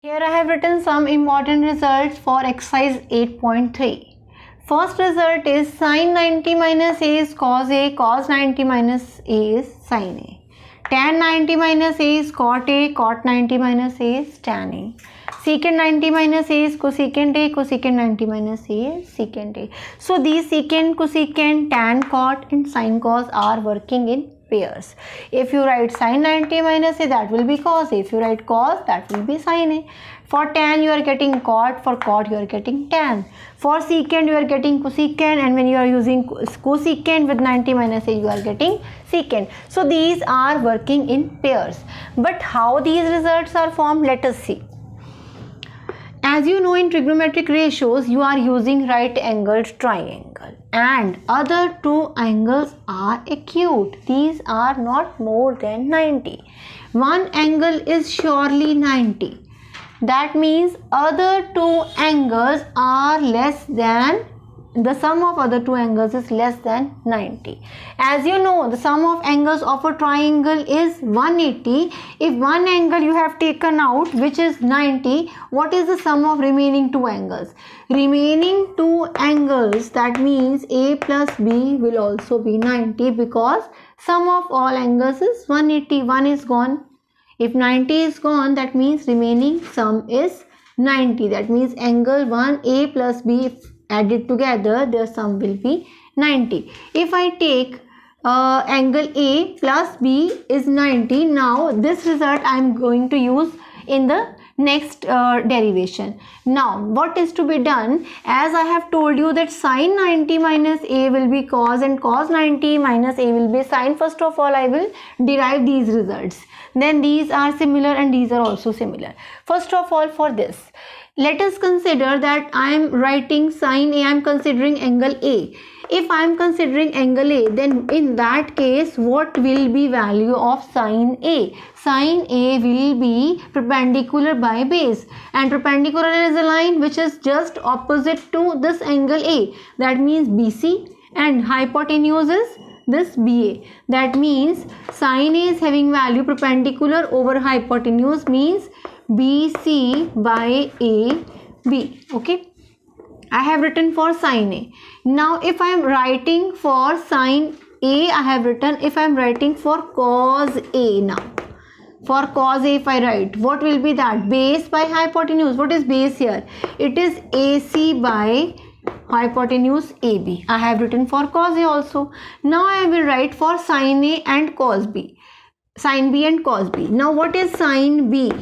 Here I have written some important results for exercise 8.3. First result is sin 90 minus a is cos a, cos 90 minus a is sin a. Tan 90 minus a is cot a, cot 90 minus a is tan a. Secant 90 minus a is cosecant a, cosecant 90 minus a is secant a. So these secant, cosecant, tan, cot and sin cos are working in pairs. If you write sin 90 minus a, that will be cos a. If you write cos, that will be sin a. For tan you are getting cot, for cot you are getting tan. For secant you are getting cosecant, and when you are using cosecant with 90 minus a you are getting secant. So these are working in pairs. But how these results are formed, let us see. As you know, in trigonometric ratios you are using right angled triangle and other two angles are acute. These are not more than 90. One angle is surely 90. That means other two angles are less than, the sum of other two angles is less than 90. As you know, the sum of angles of a triangle is 180. If one angle you have taken out, which is 90, what is the sum of remaining two angles? Remaining two angles, that means a plus b will also be 90 because sum of all angles is 180. 1 is gone. If 90 is gone, that means remaining sum is 90. That means angle 1 a plus b, if added together, their sum will be 90. If I take angle A plus B is 90, now this result I am going to use in the next derivation. Now what is to be done? As I have told you that sin 90 minus a will be cos and cos 90 minus a will be sin. First of all I will derive these results. Then these are similar and these are also similar. First of all, for this, let us consider that I am writing sin a, I am considering angle A. If I am considering angle A, then in that case, what will be value of sin A? Sin A will be perpendicular by base, and perpendicular is a line which is just opposite to this angle A. That means BC, and hypotenuse is this BA. That means sin A is having value perpendicular over hypotenuse, means BC by AB. Okay, I have written for sin A. Now if I am writing for sin A, I have written, if I am writing for cos A now. For cos A, if I write, what will be that? Base by hypotenuse. What is base here? It is AC by hypotenuse AB. I have written for cos A also. Now I will write for sin A and cos B. Sin B and cos B. Now what is sin B?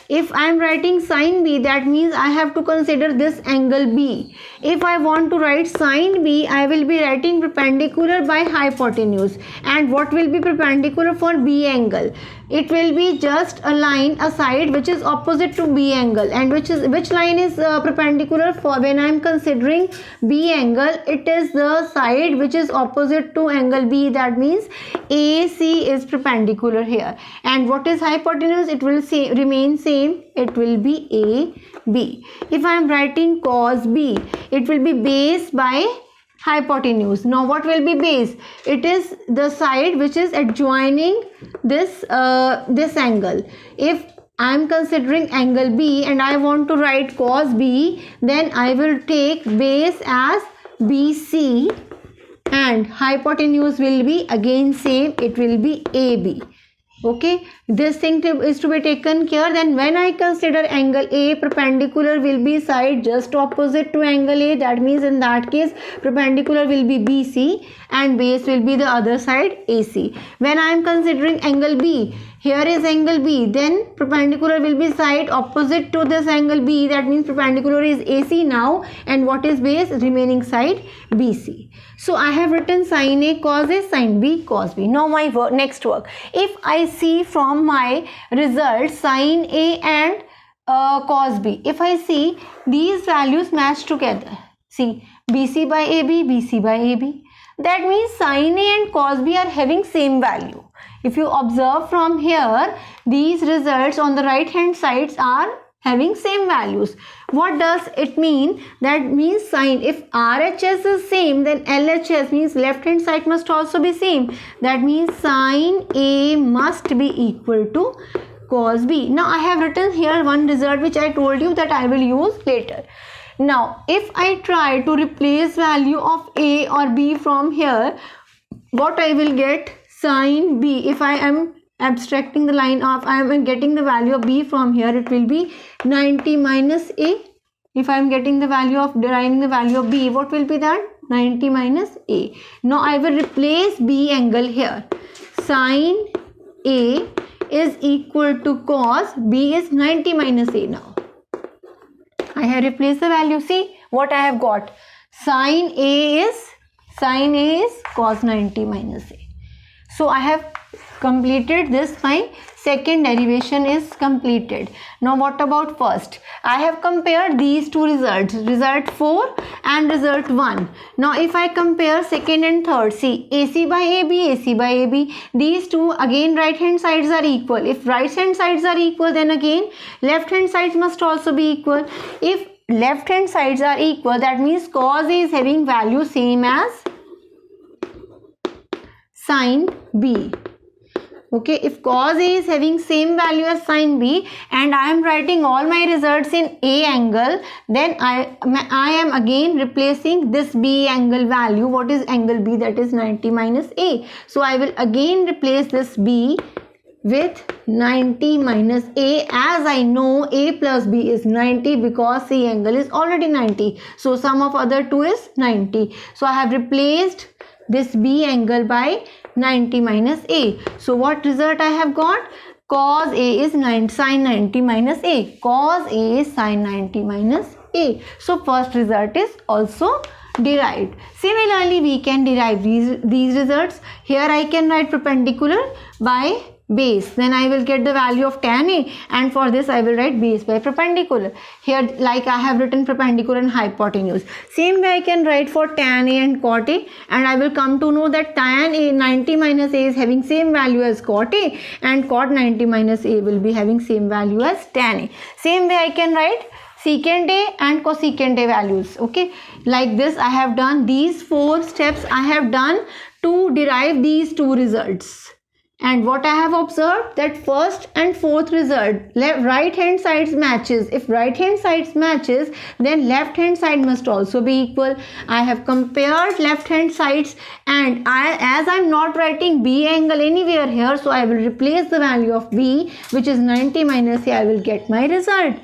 If I am writing sin B, that means I have to consider this angle B. If I want to write sin B, I will be writing perpendicular by hypotenuse. And what will be perpendicular for B angle? It will be just a line, a side which is opposite to B angle. And which line is perpendicular for when I am considering B angle? It is the side which is opposite to angle B. That means AC is perpendicular here. And what is hypotenuse? It will remain same. It will be AB. If I am writing cos B, it will be base by hypotenuse. Now what will be base? It is the side which is adjoining this angle. If I am considering angle B and I want to write cos B, then I will take base as BC and hypotenuse will be again same. It will be AB. Okay, this thing is to be taken care. Then when I consider angle A, perpendicular will be side just opposite to angle A. That means in that case perpendicular will be BC and base will be the other side AC. When I am considering angle B, here is angle B, then perpendicular will be side opposite to this angle B. That means perpendicular is AC now, and what is base? Remaining side BC. So I have written sin A cos A, sin B cos B. Now my next work. If I see from my results sin A and cos B, if I see these values match together, see BC by AB, BC by AB, that means sin A and cos B are having same value. If you observe from here, these results on the right hand sides are having same values. What does it mean? That means sin, if RHS is same, then LHS means left hand side must also be same. That means sin A must be equal to cos B. Now I have written here one result which I told you that I will use later. Now if I try to replace value of A or B from here, what I will get? Sin B. If I am abstracting the line of, I am getting the value of B from here, it will be 90 minus A. If I am getting the value of, deriving the value of B, what will be that? 90 minus A. Now I will replace B angle here. Sin A is equal to cos B is 90 minus A now. I have replaced the value. See what I have got. Sin A is cos 90 minus A. So I have completed this. My second derivation is completed. Now what about first? I have compared these two results, result 4 and result 1. Now if I compare second and third, see AC by AB, AC by AB, these two again right hand sides are equal. If right hand sides are equal, then again left hand sides must also be equal. If left hand sides are equal, that means cos A is having value same as sin B. Okay, if cos A is having same value as sin B and I am writing all my results in A angle, then I am again replacing this B angle value. What is angle B? That is 90 minus A. So I will again replace this B with 90 minus A, as I know A plus B is 90 because C angle is already 90. So sum of other two is 90. So I have replaced this B angle by 90 minus A. So what result I have got? Cos A is sin 90 minus A. Cos A is sin 90 minus A. So first result is also derived. Similarly, we can derive these results. Here I can write perpendicular by base, then I will get the value of tan A, and for this I will write base by perpendicular. Here like I have written perpendicular and hypotenuse. Same way I can write for tan A and cot A, and I will come to know that tan A 90 minus A is having same value as cot A, and cot 90 minus A will be having same value as tan A. Same way I can write secant A and cosecant A values. Okay, like this I have done these 4 steps I have done to derive these two results. And what I have observed, that first and fourth result, right hand sides matches. If right hand sides matches, then left hand side must also be equal. I have compared left hand sides, and as I am not writing B angle anywhere here, so I will replace the value of B, which is 90 minus A. I will get my result.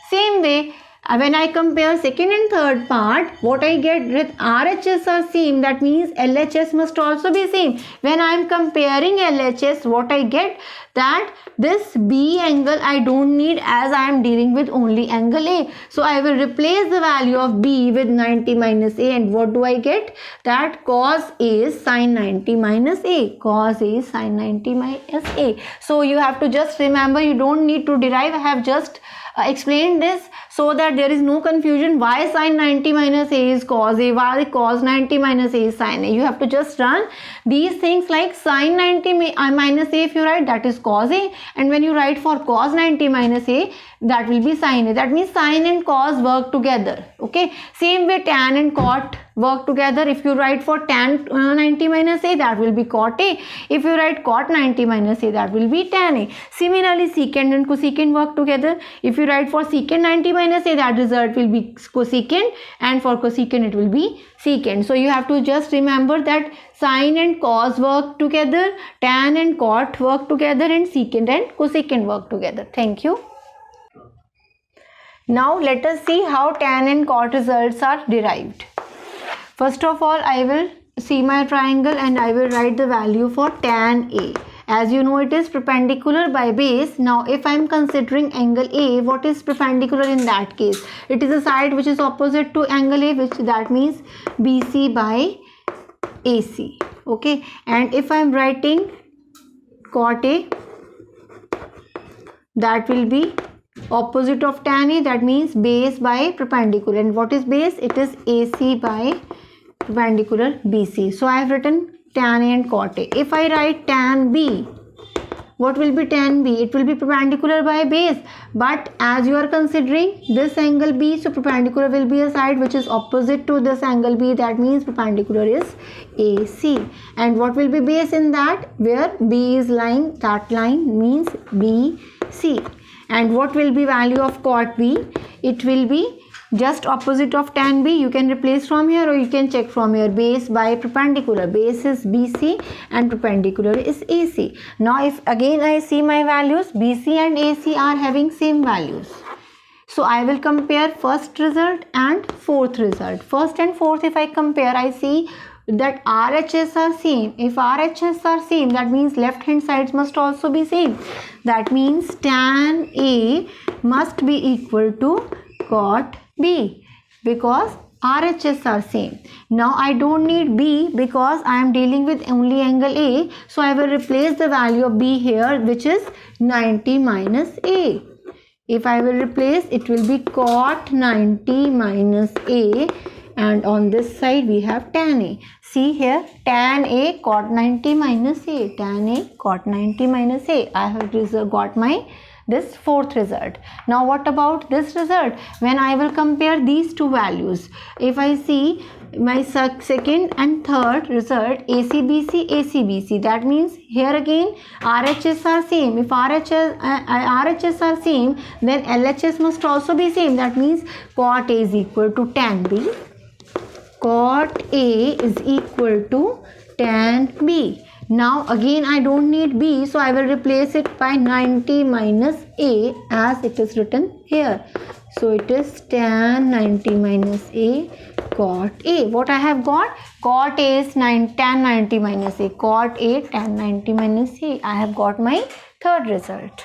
Same way, when I compare second and third part, what I get with RHS are same, that means LHS must also be same. When I am comparing LHS, what I get, that this B angle I don't need, as I am dealing with only angle A. So I will replace the value of B with 90 minus A, and what do I get? That cos A is sin 90 minus A. Cos A is sin 90 minus A. So you have to just remember, you don't need to derive. I have just explained this so that there is no confusion. Why sin 90 minus A is cos A, why cos 90 minus A is sin A. You have to just run these things like sin 90 minus A, if you write, that is cos A, and when you write for cos 90 minus A, that will be sin A. That means sin and cos work together. Okay, same way tan and cot work together. If you write for tan 90 minus A, that will be cot A. If you write cot 90 minus A, that will be tan A. Similarly, secant and cosecant work together. If you write for secant 90 minus A, that result will be cosecant, and for cosecant it will be secant. So you have to just remember that sin and cos work together, tan and cot work together, and secant and cosecant work together. Thank you. Now let us see how tan and cot results are derived. First of all, I will see my triangle and I will write the value for tan A. As you know, it is perpendicular by base. Now if I am considering angle A, what is perpendicular in that case? It is a side which is opposite to angle A, which that means BC by AC. Okay, and if I am writing cot A, that will be opposite of tan A, that means base by perpendicular. And what is base? It is AC by perpendicular BC. So I have written tan A and cot A. If I write tan B, what will be tan B? It will be perpendicular by base, but as you are considering this angle B, so perpendicular will be a side which is opposite to this angle B, that means perpendicular is AC. And what will be base in that? Where B is lying, that line means B C. And what will be value of cot B? It will be just opposite of tan B. You can replace from here or you can check from here. Base by perpendicular. Base is BC and perpendicular is AC. Now if again I see my values, BC and AC are having same values. So I will compare first result and fourth result. First and fourth, if I compare, I see that RHS are same. If RHS are same, that means left hand sides must also be same. That means tan A must be equal to cot B because RHS are same. Now I don't need B because I am dealing with only angle A. So I will replace the value of B here, which is 90 minus A. If I will replace, it will be cot 90 minus A, and on this side we have tan A. See here, tan A cot 90 minus A, tan A cot 90 minus A. I have got my this fourth result. Now what about this result? When I will compare these two values, if I see my second and third result, ACBC, ACBC, that means here again RHS are same. If RHS are same, then LHS must also be same. That means cot A is equal to tan B. Cot A is equal to tan B. Now again I don't need B, so I will replace it by 90 minus A as it is written here. So it is tan 90 minus A cot A. What I have got? Cot A is tan 90 minus A. Cot A tan 90 minus A. I have got my third result.